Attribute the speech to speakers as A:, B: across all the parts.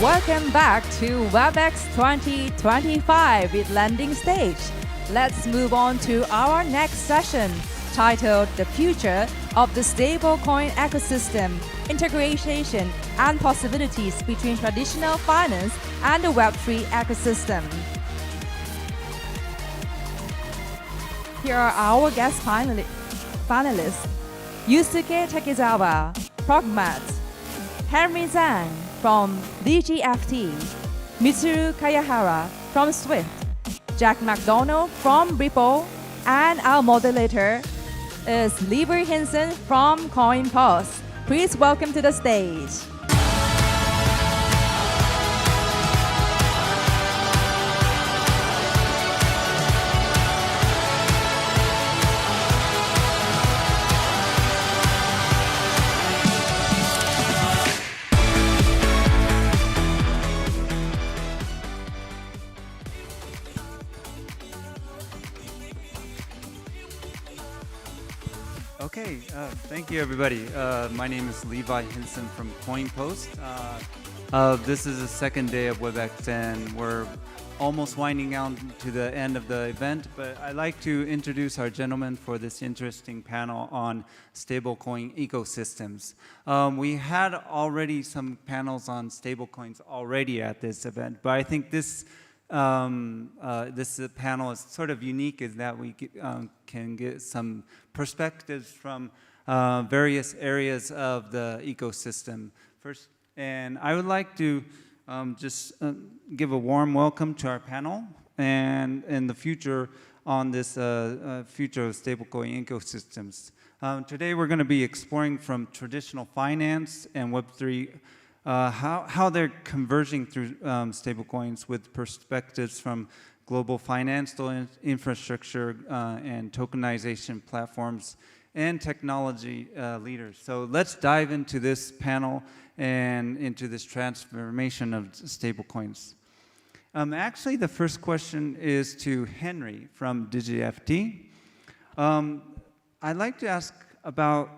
A: Welcome back to WebEx 2025 with Landing Stage. Let's move on to our next session, titled The Future of the Stablecoin Ecosystem, Integration and Possibilities between Traditional Finance and the Web3 Ecosystem. Here are our guest panelists. Yusuke Takezawa, Progmat, Zhang from DigiFT, Mitsuru Kayahana from Swift, McDonald from Ripple, and our moderator is Levi Hinson from Coinpost. Please welcome to the stage.
B: Okay, thank you everybody. My name is Levi Hinson from Coinpost. This is the second day of WebEx and we're almost winding down to the end of the event, but I'd like to introduce our gentlemen for this interesting panel on stablecoin ecosystems. We had already some panels on stablecoins already at this event, but I think this panel is sort of unique in that we can get some perspectives from various areas of the ecosystem. First, and I would like to just give a warm welcome to our panel and in the future on this future of stablecoin ecosystems. Today we're going to be exploring from traditional finance and Web3 how they're converging through stablecoins with perspectives from global financial infrastructure and tokenization platforms and technology leaders. So let's dive into this panel and into this transformation of stablecoins. Actually, the first question is to Henry from DigiFT. I'd like to ask about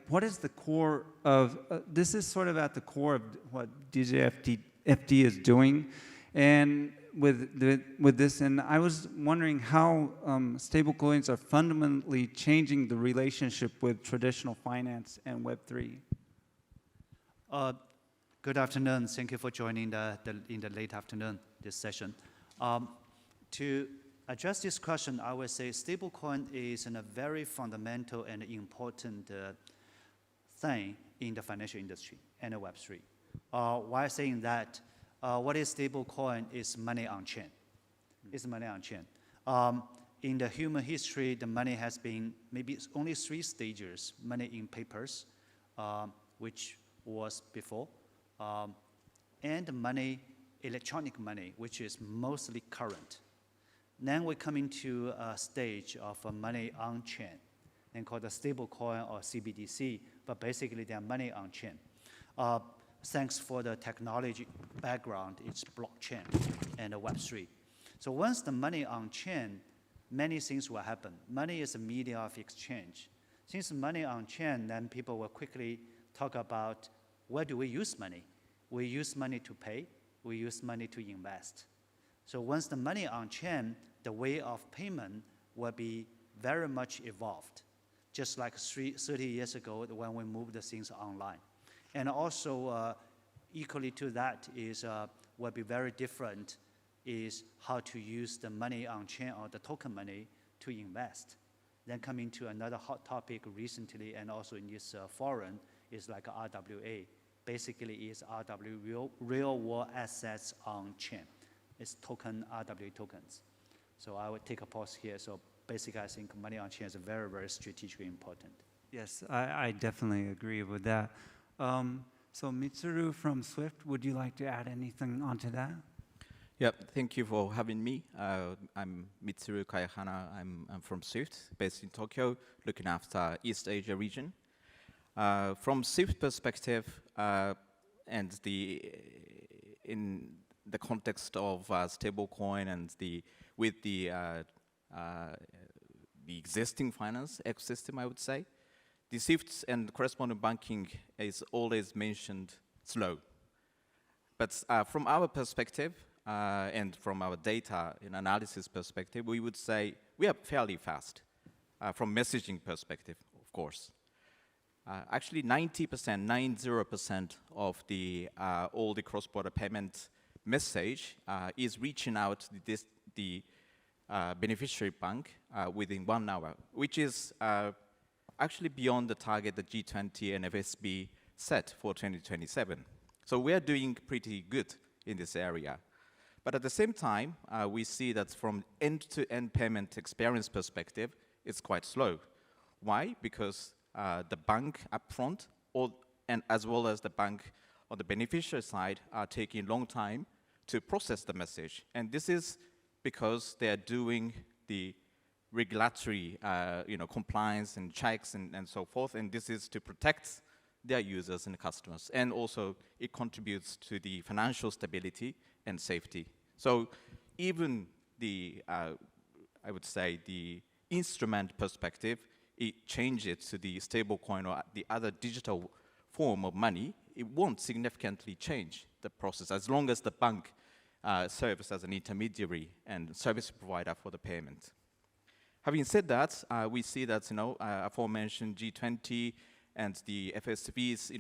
B: what is the core of, this is sort of at the core of what DigiFT is doing, and with this, and I was wondering how stablecoins are fundamentally changing the relationship with traditional finance and Web3.
C: Good afternoon. Thank you for joining in the late afternoon, this session. To address this question, I would say stablecoin is a very fundamental and important thing in the financial industry and the Web3. Why saying that? What is stablecoin is money on chain. It's money on chain. In the human history, the money has been maybe only 3 stages: money in papers, which was before, and money, electronic money, which is mostly current. Then we come into a stage of money on chain, and called the stablecoin or CBDC, but basically they are money on chain. Thanks for the technology background, it's blockchain and Web3. So once the money on chain, many things will happen. Money is a medium of exchange. Since money on chain, then people will quickly talk about where do we use money? We use money to pay, we use money to invest. So once the money on chain, the way of payment will be very much evolved, just like 30 years ago when we moved the things online. And also, equally to that is will be very different is how to use the money on chain or the token money to invest. Then coming to another hot topic recently and also in this forum is like RWA. Basically is RW, real world assets on chain. It's token, RWA tokens. So I would take a pause here. So basically I think money on chain is very, very strategically important.
B: Yes, I definitely agree with that. So Mitsuru from Swift, would you like to add anything onto that?
D: Yep, thank you for having me. I'm Mitsuru Kayahana. I'm from Swift, based in Tokyo, looking after East Asia region. From Swift perspective, and in the context of stablecoin and with the existing finance ecosystem, I would say, the Swift and correspondent banking is always mentioned slow. But from our perspective and from our data and analysis perspective, we would say we are fairly fast from messaging perspective, of course. Actually, 90% of the all the cross-border payment message is reaching out to the beneficiary bank within 1 hour, which is actually beyond the target that G20 and FSB set for 2027. So we are doing pretty good in this area. But at the same time, we see that from end-to-end payment experience perspective, it's quite slow. Why? Because the bank upfront, and as well as the bank on the beneficiary side, are taking a long time to process the message. And this is because they are doing the regulatory compliance and checks and so forth, and this is to protect their users and customers. And also, it contributes to the financial stability and safety. So even the, I would say, the instrument perspective, it changes to the stablecoin or the other digital form of money, it won't significantly change the process as long as the bank serves as an intermediary and service provider for the payment. Having said that, we see that aforementioned G20 and the FSB's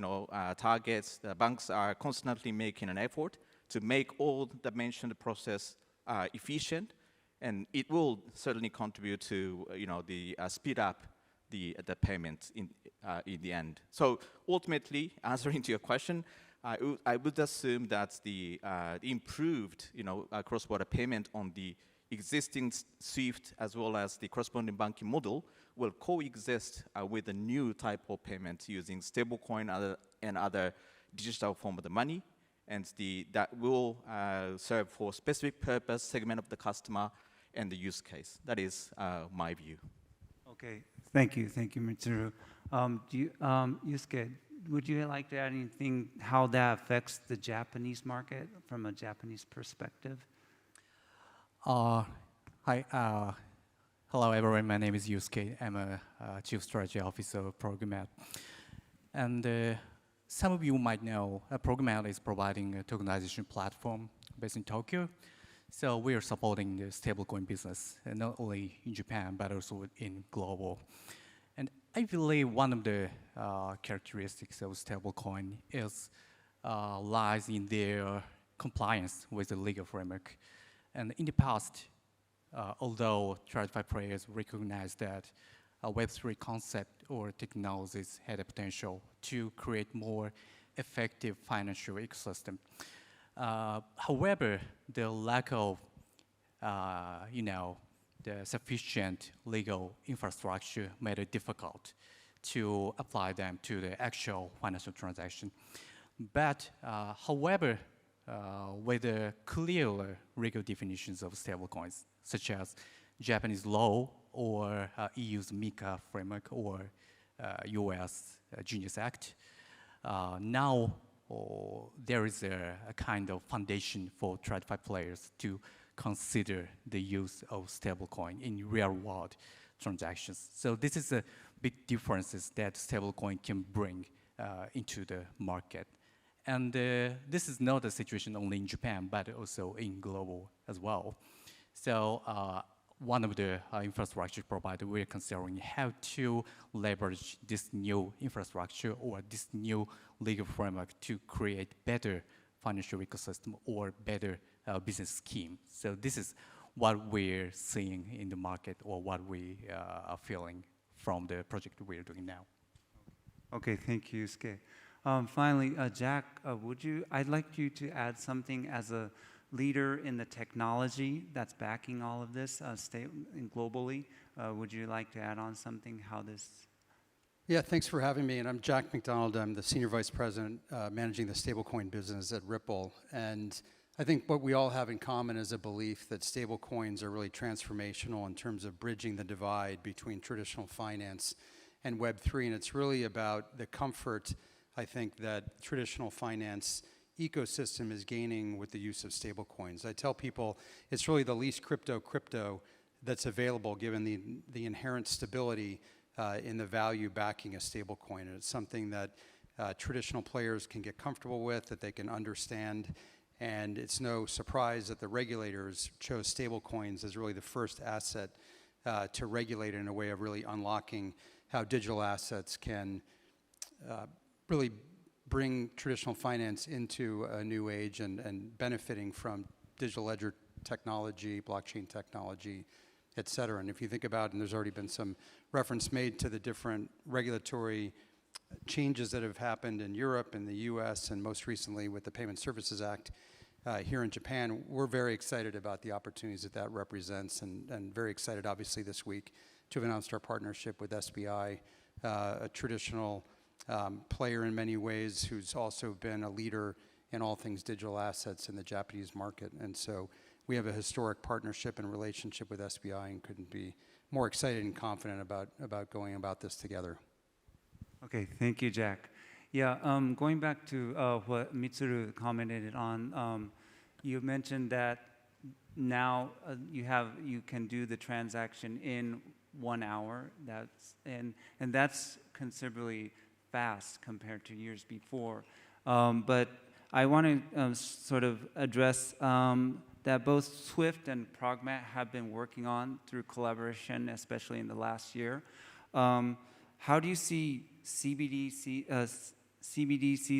D: targets, the banks are constantly making an effort to make all the mentioned process efficient, and it will certainly contribute to the speed up the payment in the end. So ultimately, answering to your question, I would assume that the improved cross-border payment on the existing SWIFT as well as the corresponding banking model will coexist with a new type of payment using stablecoin and other digital form of the money, and that will serve for specific purpose, segment of the customer, and the use case. That is my view.
B: Okay, thank you, Mitsuru. Yusuke, would you like to add anything how that affects the Japanese market from a Japanese perspective?
E: Hi, hello everyone. My name is Yusuke. I'm a Chief Strategy Officer of Progmat. And some of you might know Progmat is providing a tokenization platform based in Tokyo. So we are supporting the stablecoin business, not only in Japan, but also in global. And I believe one of the characteristics of stablecoin is lies in their compliance with the legal framework. And in the past, although TradFi players recognize that a Web3 concept or technologies had a potential to create more effective financial ecosystem. However, the lack of, the sufficient legal infrastructure made it difficult to apply them to the actual financial transaction. But, however, with the clearer legal definitions of stablecoins, such as Japanese law or EU's MiCA framework or US Genius Act, now there is a kind of foundation for TradFi players to consider the use of stablecoin in real-world transactions. So this is a big differences that stablecoin can bring into the market. And this is not a situation only in Japan, but also in global as well. So one of the infrastructure providers we're considering how to leverage this new infrastructure or this new legal framework to create better financial ecosystem or better business scheme. So this is what we're seeing in the market or what we are feeling from the project we're doing now.
B: Okay, thank you, Yusuke. Finally, Jack, I'd like you to add something as a leader in the technology that's backing all of this globally. Would you like to add on something, how this?
F: Yeah, thanks for having me. And I'm Jack McDonald. I'm the Senior Vice President managing the stablecoin business at Ripple. And I think what we all have in common is a belief that stablecoins are really transformational in terms of bridging the divide between traditional finance and Web3. And it's really about the comfort, I think, that traditional finance ecosystem is gaining with the use of stablecoins. I tell people it's really the least crypto that's available given the inherent stability in the value backing a stablecoin. And it's something that traditional players can get comfortable with, that they can understand. And it's no surprise that the regulators chose stablecoins as really the first asset to regulate in a way of really unlocking how digital assets can really bring traditional finance into a new age and benefiting from digital ledger technology, blockchain technology, et cetera. And if you think about, and there's already been some reference made to the different regulatory changes that have happened in Europe and the US, and most recently with the Payment Services Act here in Japan, we're very excited about the opportunities that that represents, and very excited, obviously, this week to have announced our partnership with SBI, a traditional player in many ways who's also been a leader in all things digital assets in the Japanese market. And so we have a historic partnership and relationship with SBI and couldn't be more excited and confident about going about this together.
B: Okay, thank you, Jack. Yeah, going back to what Mitsuru commented on, you mentioned that now you can do the transaction in 1 hour. And that's considerably fast compared to years before. But I want to sort of address that both Swift and Progmat have been working on through collaboration, especially in the last year. How do you see CBDCs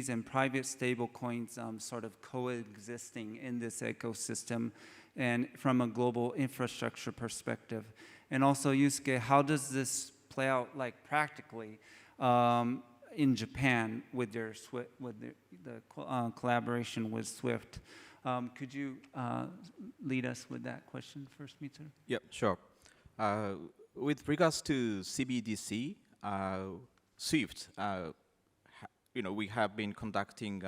B: and private stablecoins sort of coexisting in this ecosystem and from a global infrastructure perspective? And also, Yusuke, how does this play out like practically in Japan with their collaboration with Swift? Could you lead us with that question first, Mitsuru?
D: Yep, sure. With regards to CBDC, Swift, we have been conducting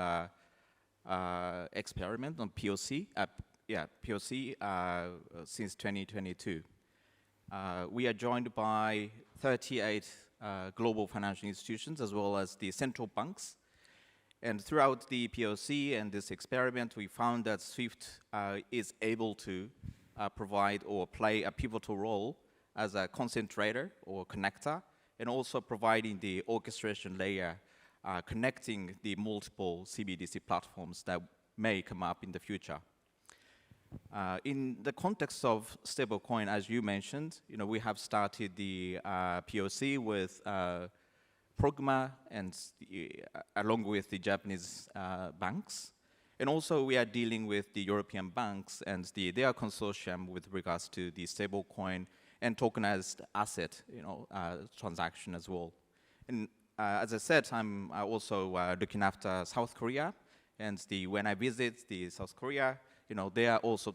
D: experiment on POC, since 2022. We are joined by 38 global financial institutions as well as the central banks. And throughout the POC and this experiment, we found that Swift is able to provide or play a pivotal role as a concentrator or connector, and also providing the orchestration layer, connecting the multiple CBDC platforms that may come up in the future. In the context of stablecoin, as you mentioned, we have started the POC with Progmat and along with the Japanese banks. And also we are dealing with the European banks and their consortium with regards to the stablecoin and tokenized asset transaction as well. And as I said, I'm also looking after South Korea. And when I visit the South Korea, they are also,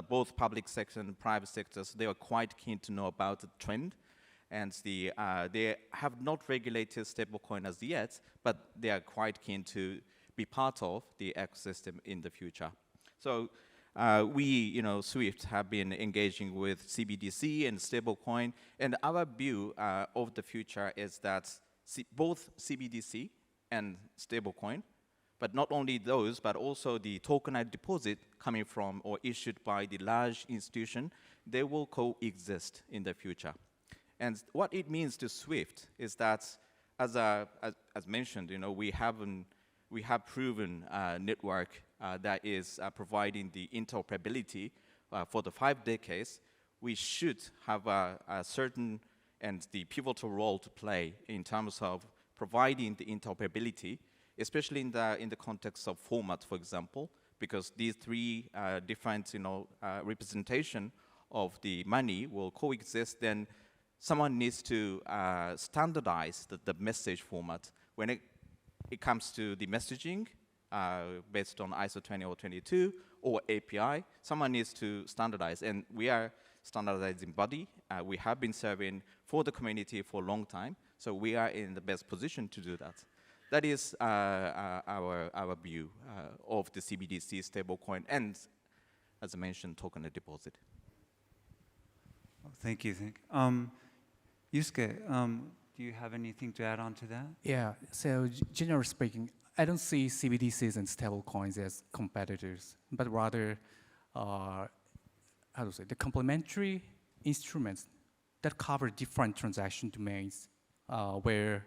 D: both public sector and private sectors, they are quite keen to know about the trend. And they have not regulated stablecoin as yet, but they are quite keen to be part of the ecosystem in the future. So we, Swift, have been engaging with CBDC and stablecoin, and our view of the future is that both CBDC and stablecoin, but not only those, but also the tokenized deposit coming from or issued by the large institution, they will coexist in the future. And what it means to Swift is that, as mentioned, we have proven network that is providing the interoperability for the 5 decades. We should have a certain and the pivotal role to play in terms of providing the interoperability, especially in the context of format, for example, because these 3 different representation of the money will coexist. Then someone needs to standardize the message format. When it comes to the messaging based on ISO 20022 or API, someone needs to standardize. And we are standardizing body. We have been serving for the community for a long time, so we are in the best position to do that. That is our view of the CBDC stablecoin and, as I mentioned, token deposit.
B: Thank you. Yusuke, do you have anything to add on to that?
E: Yeah, so generally speaking, I don't see CBDCs and stablecoins as competitors, but rather, the complementary instruments that cover different transaction domains, where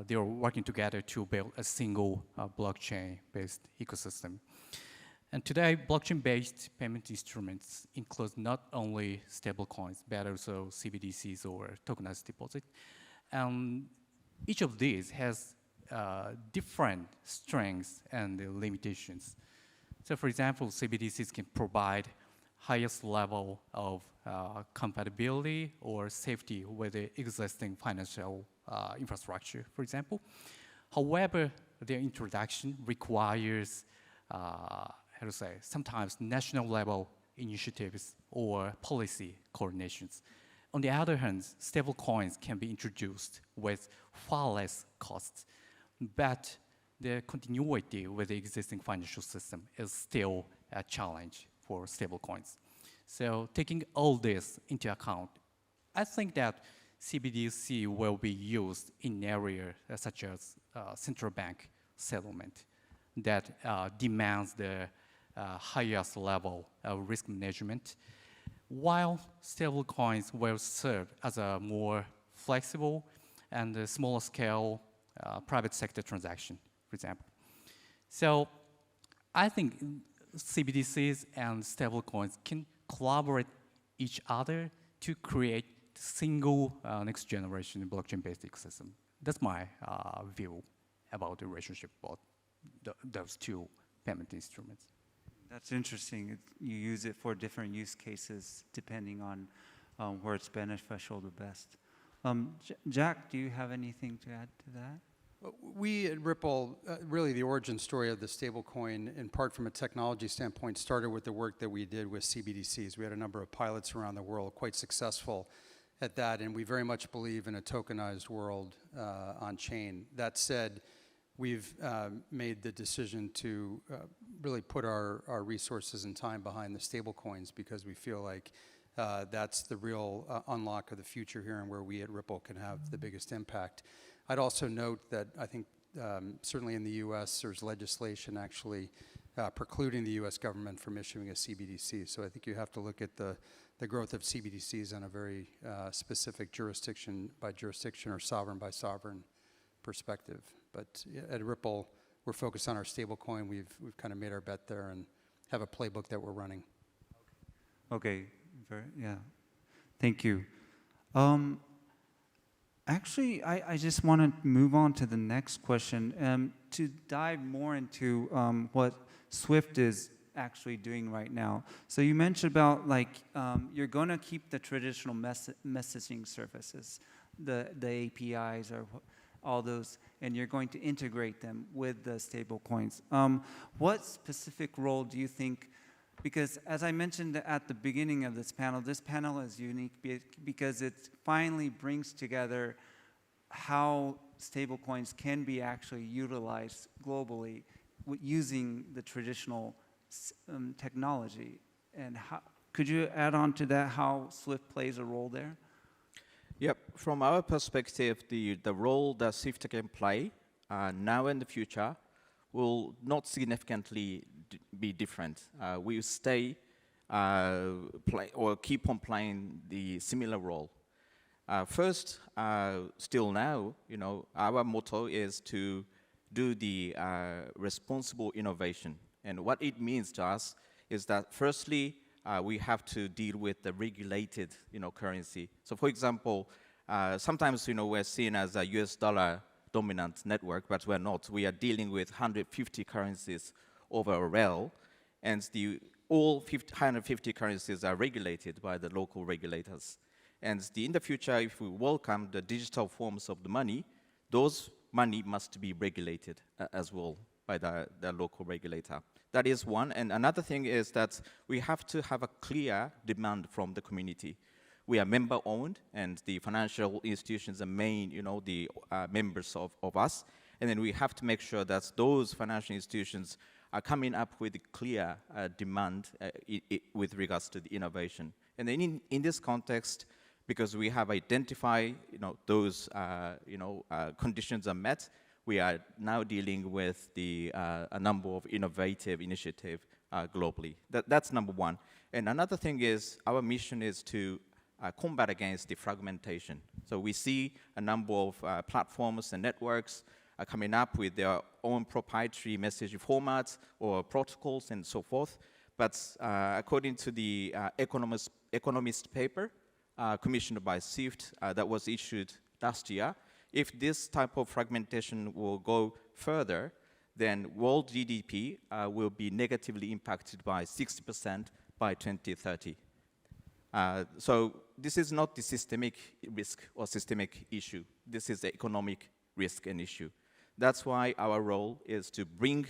E: they are working together to build a single blockchain-based ecosystem. And today, blockchain-based payment instruments include not only stablecoins, but also CBDCs or tokenized deposit. Each of these has different strengths and limitations. So for example, CBDCs can provide highest level of compatibility or safety with the existing financial infrastructure, for example. However, their introduction requires sometimes national level initiatives or policy coordinations. On the other hand, stablecoins can be introduced with far less costs, but the continuity with the existing financial system is still a challenge for stablecoins. So taking all this into account, I think that CBDC will be used in areas such as central bank settlement that demands the highest level of risk management, while stablecoins will serve as a more flexible and a smaller scale private sector transaction, for example. So I think CBDCs and stablecoins can collaborate each other to create single next generation blockchain-based ecosystem. That's my view about the relationship about those two payment instruments.
B: That's interesting. You use it for different use cases depending on where it's beneficial the best. Jack, do you have anything to add to that?
F: We at Ripple, really the origin story of the stablecoin, in part from a technology standpoint, started with the work that we did with CBDCs. We had a number of pilots around the world, quite successful at that, and we very much believe in a tokenized world on chain. That said, we've made the decision to really put our resources and time behind the stablecoins because we feel like that's the real unlock of the future here and where we at Ripple can have the biggest impact. I'd also note that I think certainly in the US there's legislation actually precluding the US government from issuing a CBDC. So I think you have to look at the growth of CBDCs on a very specific jurisdiction by jurisdiction or sovereign by sovereign perspective. But at Ripple, we're focused on our stablecoin. We've kind of made our bet there and have a playbook that we're running.
B: Okay, yeah, thank you. Actually, I just want to move on to the next question to dive more into what Swift is actually doing right now. So you mentioned about like you're going to keep the traditional messaging services, the APIs or all those, and you're going to integrate them with the stable coins. What specific role do you think, because as I mentioned at the beginning of this panel is unique because it finally brings together how stablecoins can be actually utilized globally using the traditional technology. And how, could you add on to that how Swift plays a role there?
D: Yep, from our perspective, the role that Swift can play now and the future will not significantly be different. We will stay keep on playing the similar role. First, still now, you know, our motto is to do the responsible innovation. And what it means to us is that firstly, we have to deal with the regulated, you know, currency. So for example, sometimes, you know, we're seen as a US dollar dominant network, but we're not. We are dealing with 150 currencies over a rail, and all 150 currencies are regulated by the local regulators. And in the future, if we welcome the digital forms of the money, those money must be regulated as well by the local regulator. That is one. And another thing is that we have to have a clear demand from the community. We are member-owned, and the financial institutions are main, you know, the members of us. And then we have to make sure that those financial institutions are coming up with a clear demand with regards to the innovation. And then in this context, because we have identified, you know, those, conditions are met, we are now dealing with a number of innovative initiatives globally. That's number one. And another thing is our mission is to combat against the fragmentation. So we see a number of platforms and networks coming up with their own proprietary message formats or protocols and so forth. But according to the economist paper commissioned by SWIFT that was issued last year, if this type of fragmentation will go further, then world GDP will be negatively impacted by 60% by 2030. So this is not the systemic risk or systemic issue. This is the economic risk and issue. That's why our role is to bring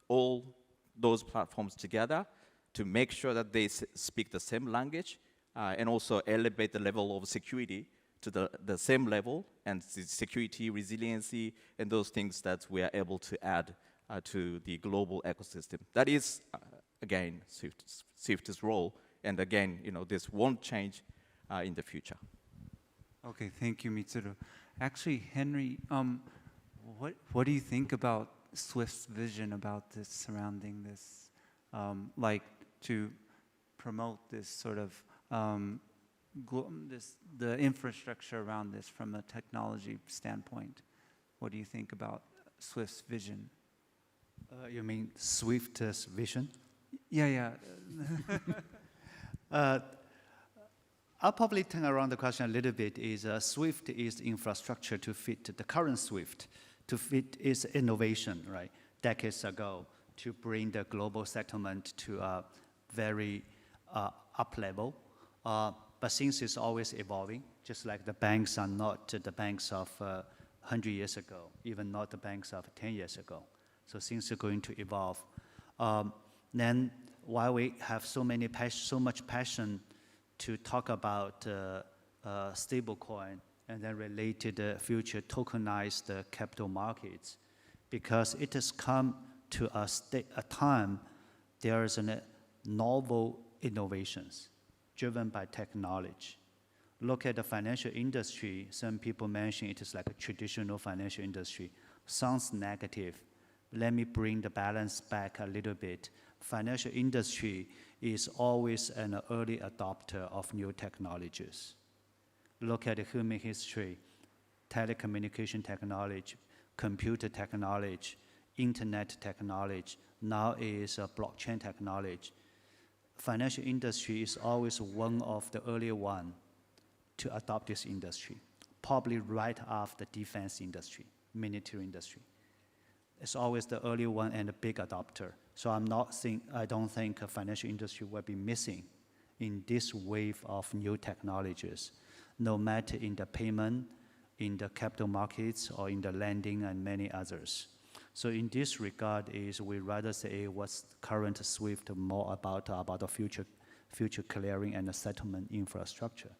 D: all those platforms together to make sure that they speak the same language and also elevate the level of security to the same level, and the security, resiliency, and those things that we are able to add to the global ecosystem. That is, again, SWIFT's role. And again, this won't change in the future.
B: Okay, thank you, Mitsuru. Actually, Henry, what do you think about SWIFT's vision about this, surrounding this, like to promote this sort of the infrastructure around this from a technology standpoint? What do you think about SWIFT's vision?
C: You mean SWIFT's vision?
B: Yeah.
C: I'll probably turn around the question a little bit. Is SWIFT is infrastructure to fit the current SWIFT, to fit its innovation, right? Decades ago, to bring the global settlement to a very up level. But since it's always evolving, just like the banks are not the banks of 100 years ago, even not the banks of 10 years ago. So things are going to evolve. Then while we have so much passion to talk about stablecoin and then related future tokenized capital markets, because it has come to a time there is a novel innovations driven by technology. Look at the financial industry. Some people mention it is like a traditional financial industry. Sounds negative. Let me bring the balance back a little bit. Financial industry is always an early adopter of new technologies. Look at the human history, telecommunication technology, computer technology, internet technology, now is blockchain technology. Financial industry is always one of the early one to adopt this industry, probably right after defense industry, military industry. It's always the early one and a big adopter. So I don't think a financial industry will be missing in this wave of new technologies, no matter in the payment, in the capital markets, or in the lending and many others. So in this regard, we rather say what's current SWIFT more about the future clearing and the settlement infrastructure.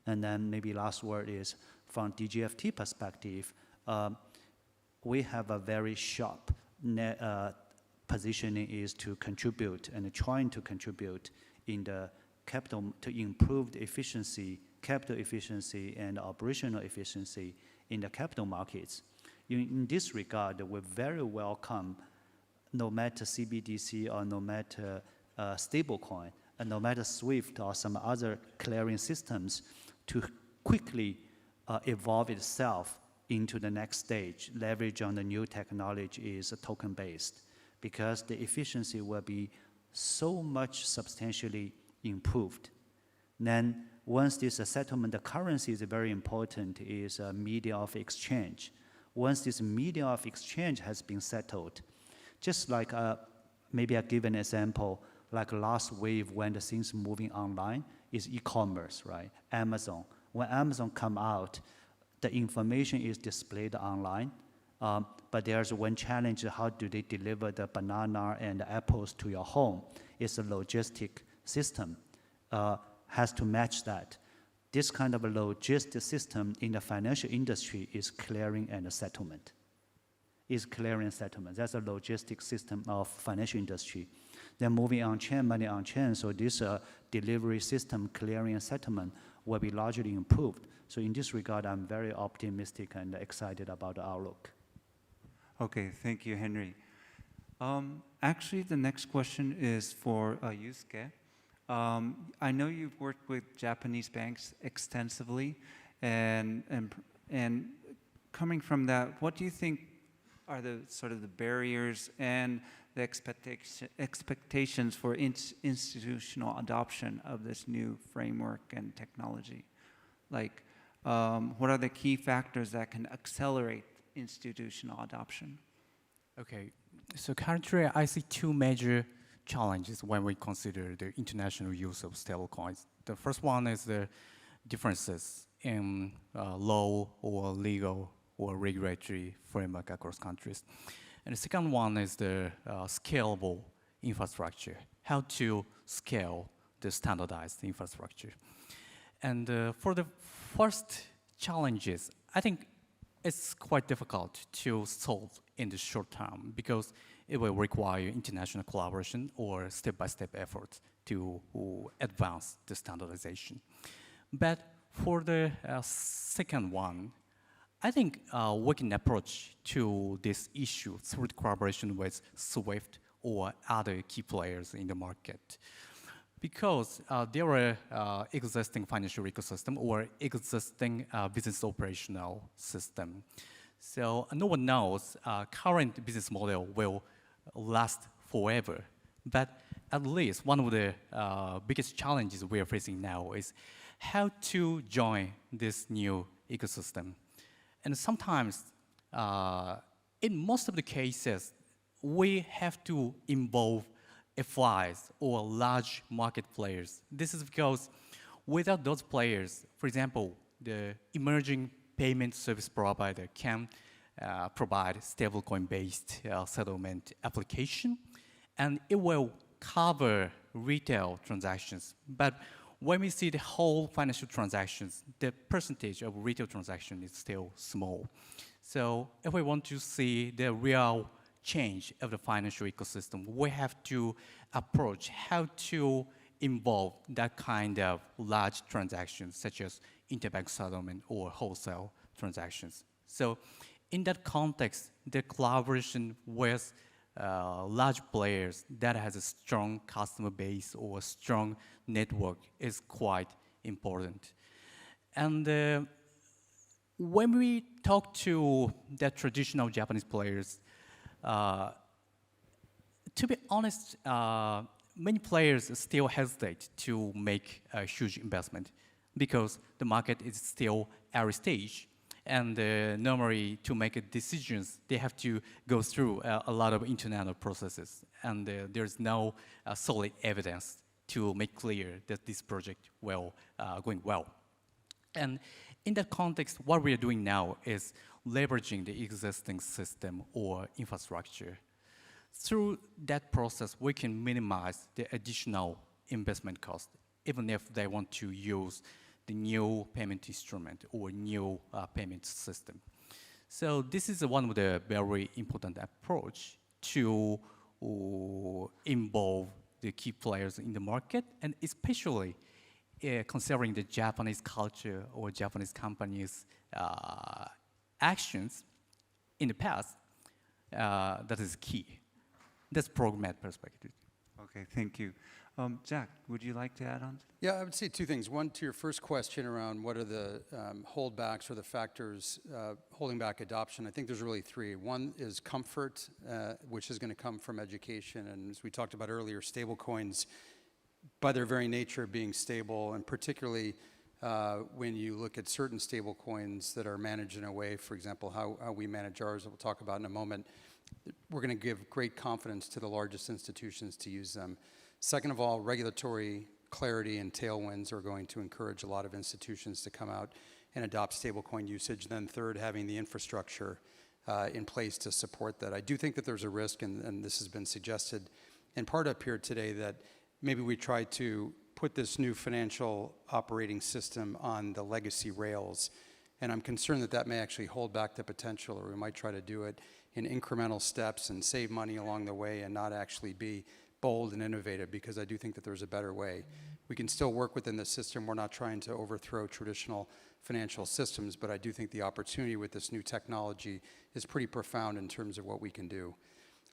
C: And then maybe last word is from DigiFT perspective, we have a very sharp positioning is to contribute and trying to contribute in the capital to improve the efficiency, capital efficiency and operational efficiency in the capital markets. In this regard, we very welcome no matter CBDC or no matter stablecoin, and no matter SWIFT or some other clearing systems to quickly evolve itself into the next stage, leverage on the new technology is token-based, because the efficiency will be so much substantially improved. Then once this settlement, the currency is very important, is a media of exchange. Once this media of exchange has been settled, just like maybe I give an example, like last wave when the things moving online is e-commerce, right? Amazon. When Amazon come out, the information is displayed online, but there's one challenge: how do they deliver the banana and the apples to your home? It's a logistic system, has to match that. This kind of a logistic system in the financial industry is clearing and settlement. Is clearing and settlement. That's a logistic system of financial industry. Then moving on chain, money on chain. So this delivery system, clearing and settlement, will be largely improved. So in this regard, I'm very optimistic and excited about the outlook.
B: Okay, thank you, Henry. Actually, the next question is for Yusuke. I know you've worked with Japanese banks extensively, and coming from that, what do you think are the sort of the barriers and the expectations for institutional adoption of this new framework and technology? Like, what are the key factors that can accelerate institutional adoption?
E: Okay, so currently I see two major challenges when we consider the international use of stablecoins. The first one is the differences in law or legal or regulatory framework across countries. And the second one is the scalable infrastructure, how to scale the standardized infrastructure. And for the first challenges, I think it's quite difficult to solve in the short term because it will require international collaboration or step-by-step efforts to advance the standardization. But for the second one, I think we can approach to this issue through collaboration with SWIFT or other key players in the market. Because there are existing financial ecosystem or existing business operational system. So no one knows current business model will last forever. But at least one of the biggest challenges we are facing now is how to join this new ecosystem. And sometimes, in most of the cases, we have to involve FIs or large market players. This is because without those players, for example, the emerging payment service provider can provide stablecoin-based settlement application, and it will cover retail transactions. But when we see the whole financial transactions, the percentage of retail transactions is still small. So if we want to see the real change of the financial ecosystem, we have to approach how to involve that kind of large transactions, such as interbank settlement or wholesale transactions. So in that context, the collaboration with large players that has a strong customer base or a strong network is quite important. And when we talk to the traditional Japanese players, to be honest, many players still hesitate to make a huge investment because the market is still early stage. And normally, to make decisions, they have to go through a lot of internal processes. And there's no solid evidence to make clear that this project will going well. And in that context, what we are doing now is leveraging the existing system or infrastructure. Through that process, we can minimize the additional investment cost, even if they want to use the new payment instrument or new payment system. So this is one of the very important approach to involve the key players in the market, and especially considering the Japanese culture or Japanese companies' actions in the past, that is key. That's Progmat perspective.
B: Okay, thank you. Jack, would you like to add on?
F: Yeah, I would say two things. One, to your first question around what are the holdbacks or the factors holding back adoption, I think there's really three. One is comfort, which is going to come from education. And as we talked about earlier, stablecoins, by their very nature being stable, and particularly when you look at certain stablecoins that are managed in a way, for example, how we manage ours, that we'll talk about in a moment, we're going to give great confidence to the largest institutions to use them. Second of all, regulatory clarity and tailwinds are going to encourage a lot of institutions to come out and adopt stablecoin usage. Then third, having the infrastructure in place to support that. I do think that there's a risk, and this has been suggested in part up here today, that maybe we try to put this new financial operating system on the legacy rails. And I'm concerned that that may actually hold back the potential, or we might try to do it in incremental steps and save money along the way and not actually be bold and innovative, because I do think that there's a better way. We can still work within the system. We're not trying to overthrow traditional financial systems, but I do think the opportunity with this new technology is pretty profound in terms of what we can do.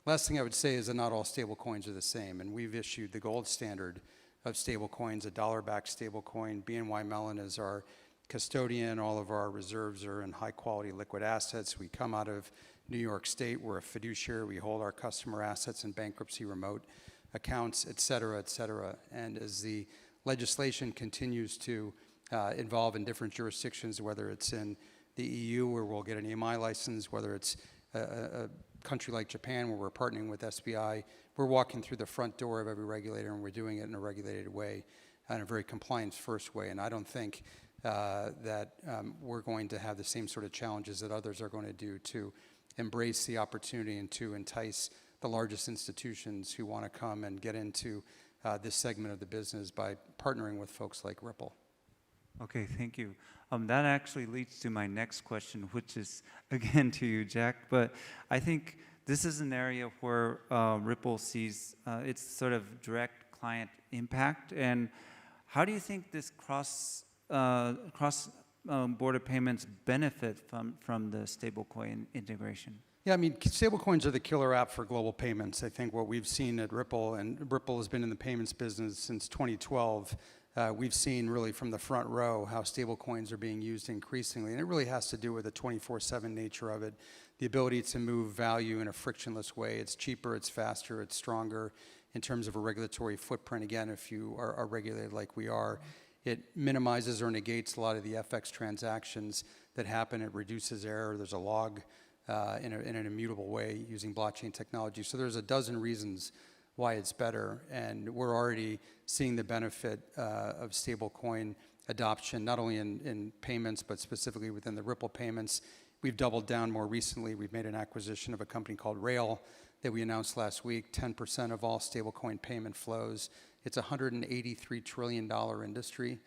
F: Last thing I would say is that not all stablecoins are the same, and we've issued the gold standard of stablecoins, a dollar-backed stablecoin. BNY Mellon is our custodian. All of our reserves are in high-quality liquid assets. We come out of New York State. We're a fiduciary. We hold our customer assets in bankruptcy remote accounts, et cetera, et cetera. And as the legislation continues to evolve in different jurisdictions, whether it's in the EU where we'll get an EMI license, whether it's a country like Japan where we're partnering with SBI, we're walking through the front door of every regulator, and we're doing it in a regulated way, in a very compliance-first way. And I don't think that we're going to have the same sort of challenges that others are going to do to embrace the opportunity and to entice the largest institutions who want to come and get into this segment of the business by partnering with folks like Ripple.
B: Okay, thank you. That actually leads to my next question, which is again to you, Jack. But I think this is an area where Ripple sees its sort of direct client impact. And how do you think this cross-border payments benefit from the stablecoin integration?
F: Yeah, I mean, stablecoins are the killer app for global payments. I think what we've seen at Ripple, and Ripple has been in the payments business since 2012, we've seen really from the front row how stablecoins are being used increasingly. And it really has to do with the 24/7 nature of it, the ability to move value in a frictionless way. It's cheaper, it's faster, it's stronger in terms of a regulatory footprint. Again, if you are regulated like we are, it minimizes or negates a lot of the FX transactions that happen. It reduces error. There's a log in an immutable way using blockchain technology. So there's a dozen reasons why it's better, and we're already seeing the benefit of stablecoin adoption, not only in payments, but specifically within the Ripple payments. We've doubled down more recently. We've made an acquisition of a company called Rail that we announced last week, 10% of all stablecoin payment flows. It's a $183 trillion industry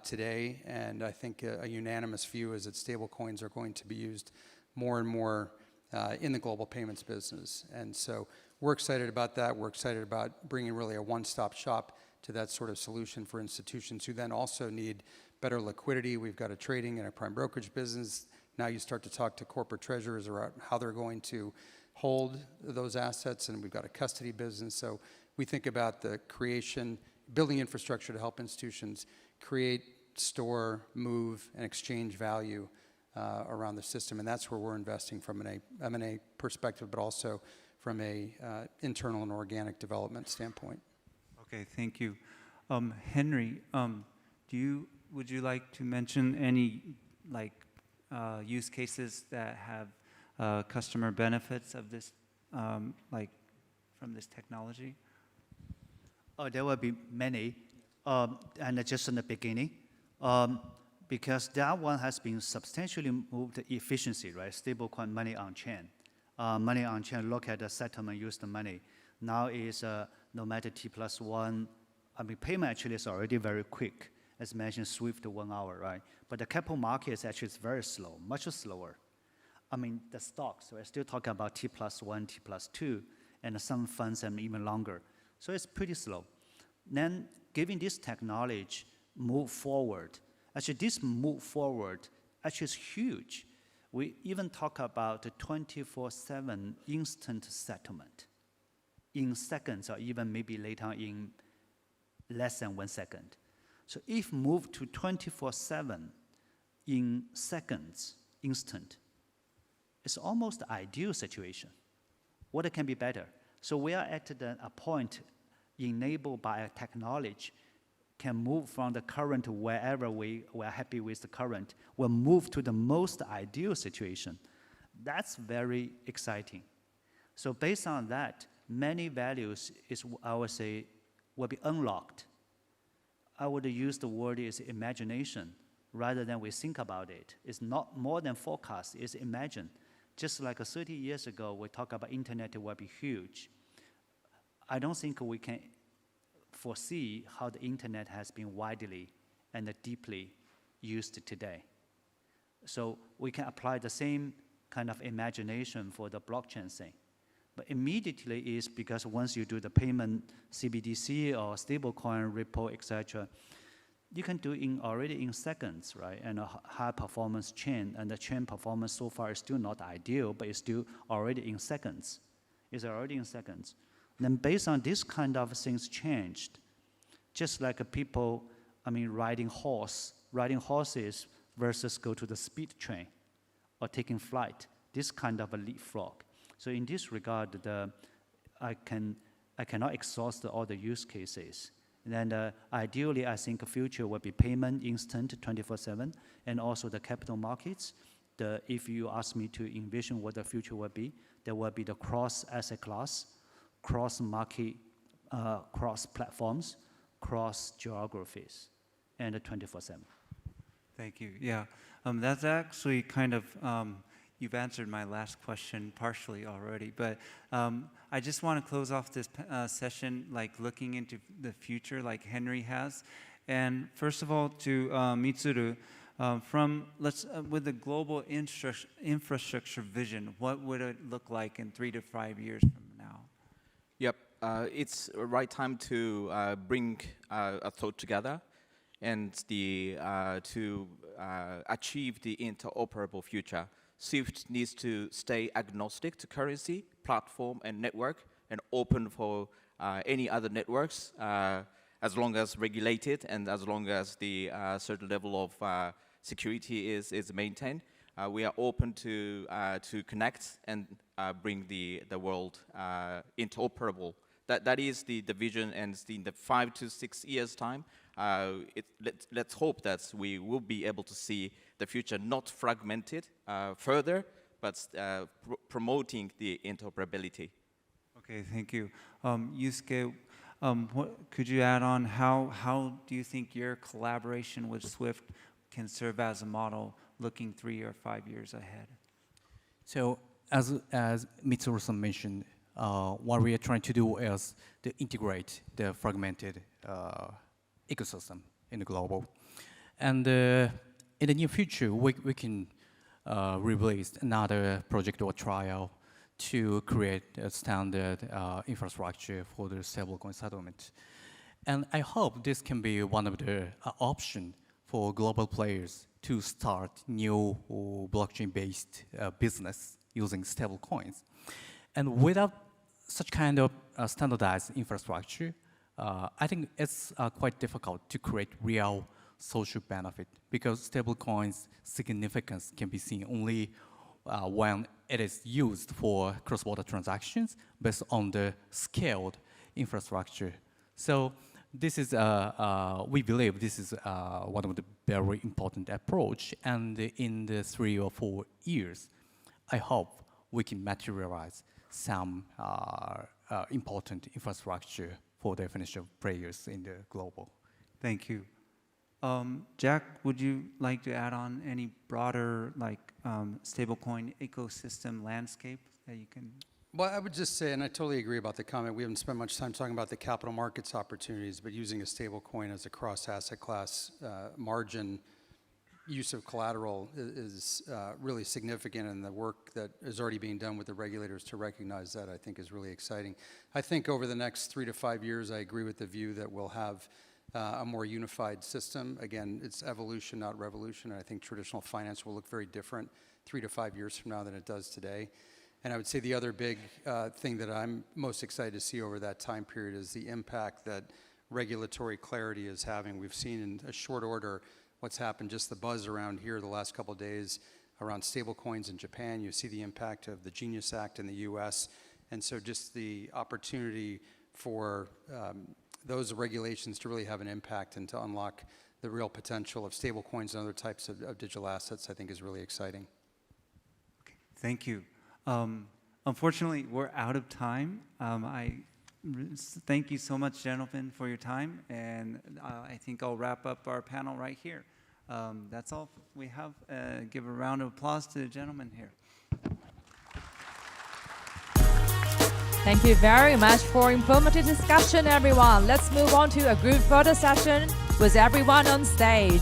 F: today, and I think a unanimous view is that stablecoins are going to be used more and more in the global payments business. And so we're excited about that. We're excited about bringing really a one-stop shop to that sort of solution for institutions who then also need better liquidity. We've got a trading and a prime brokerage business. Now you start to talk to corporate treasurers about how they're going to hold those assets, and we've got a custody business. So we think about the creation, building infrastructure to help institutions create, store, move, and exchange value around the system. And that's where we're investing from an M&A perspective, but also from a internal and organic development standpoint.
B: Okay, thank you. Henry, would you like to mention any use cases that have customer benefits of this, from this technology?
C: Oh, there will be many, and just in the beginning, because that one has been substantially moved to efficiency, right? Stablecoin money on chain. Money on chain, look at the settlement, use the money. Now is no matter T+1, I mean, payment actually is already very quick. As mentioned, Swift 1 hour, right? But the capital markets actually is very slow, much slower. I mean, the stocks, we're still talking about T+1, T+2, and some funds are even longer. So it's pretty slow. Then, given this technology move forward, actually this move forward actually is huge. We even talk about the 24/7 instant settlement in seconds, or even maybe later in less than 1 second. So if moved to 24/7 in seconds, instant, it's almost the ideal situation. What can be better? So we are at a point enabled by a technology can move from the current wherever we're happy with the current, will move to the most ideal situation. That's very exciting. So based on that, many values I would say, will be unlocked. I would use the word is imagination rather than we think about it. It's not more than forecast, it's imagine. Just like 30 years ago, we talk about internet will be huge. I don't think we can foresee how the internet has been widely and deeply used today. So we can apply the same kind of imagination for the blockchain thing. But immediately is because once you do the payment, CBDC or stablecoin, Ripple, etc., you can do already in seconds, right? And a high performance chain, and the chain performance so far is still not ideal, but it's still already in seconds. It's already in seconds. Then based on this kind of things changed, just like people, riding horses versus go to the speed train or taking flight, this kind of a leapfrog. So in this regard, I cannot exhaust all the use cases. And then ideally, I think the future will be payment instant 24/7, and also the capital markets. If you ask me to envision what the future will be, there will be the cross asset class, cross market, cross platforms, cross geographies, and 24/7.
B: Thank you. Yeah, that's actually kind of, you've answered my last question partially already, but I just want to close off this session like looking into the future like Henry has. And first of all, to Mitsuru, with the global infrastructure vision, what would it look like in 3 to 5 years from now?
D: Yep, it's the right time to bring a thought together and to achieve the interoperable future. SWIFT needs to stay agnostic to currency, platform, and network, and open for any other networks, as long as regulated and as long as the certain level of security is maintained. We are open to connect and bring the world interoperable. That is the vision, and in the 5 to 6 years' time, let's hope that we will be able to see the future not fragmented further, but promoting the interoperability.
B: Okay, thank you. Yusuke, could you add on how do you think your collaboration with SWIFT can serve as a model looking 3 or 5 years ahead?
E: So as Mitsuru mentioned, what we are trying to do is to integrate the fragmented ecosystem in the global. And in the near future, we can release another project or trial to create a standard infrastructure for the stablecoin settlement. And I hope this can be one of the options for global players to start new blockchain-based business using stablecoins. And without such kind of standardized infrastructure, I think it's quite difficult to create real social benefit, because stablecoins' significance can be seen only when it is used for cross-border transactions based on the scaled infrastructure. So this is, we believe this is one of the very important approach, and in the 3 or 4 years, I hope we can materialize some important infrastructure for the financial players in the global.
B: Thank you. Jack, would you like to add on any broader stablecoin ecosystem landscape that you can?
F: Well, I would just say, and I totally agree about the comment, we haven't spent much time talking about the capital markets opportunities, but using a stablecoin as a cross-asset class margin use of collateral is really significant, and the work that is already being done with the regulators to recognize that, I think, is really exciting. I think over the next 3 to 5 years, I agree with the view that we'll have a more unified system. Again, it's evolution, not revolution, and I think traditional finance will look very different 3 to 5 years from now than it does today. And I would say the other big thing that I'm most excited to see over that time period is the impact that regulatory clarity is having. We've seen in a short order what's happened, just the buzz around here the last couple of days around stablecoins in Japan. You see the impact of the Genius Act in the US. And so just the opportunity for those regulations to really have an impact and to unlock the real potential of stablecoins and other types of digital assets, I think, is really exciting.
B: Okay, thank you. Unfortunately, we're out of time. I thank you so much, gentlemen, for your time, and I think I'll wrap up our panel right here. That's all we have. Give a round of applause to the gentleman here.
A: Thank you very much for informative discussion, everyone. Let's move on to a group photo session with everyone on stage.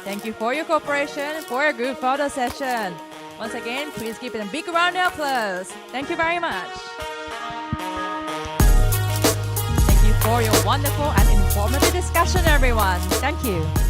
A: Thank you for your cooperation for a group photo session. Once again, please give it a big round of applause. Thank you very much. Thank you for your wonderful and informative discussion, everyone. Thank you.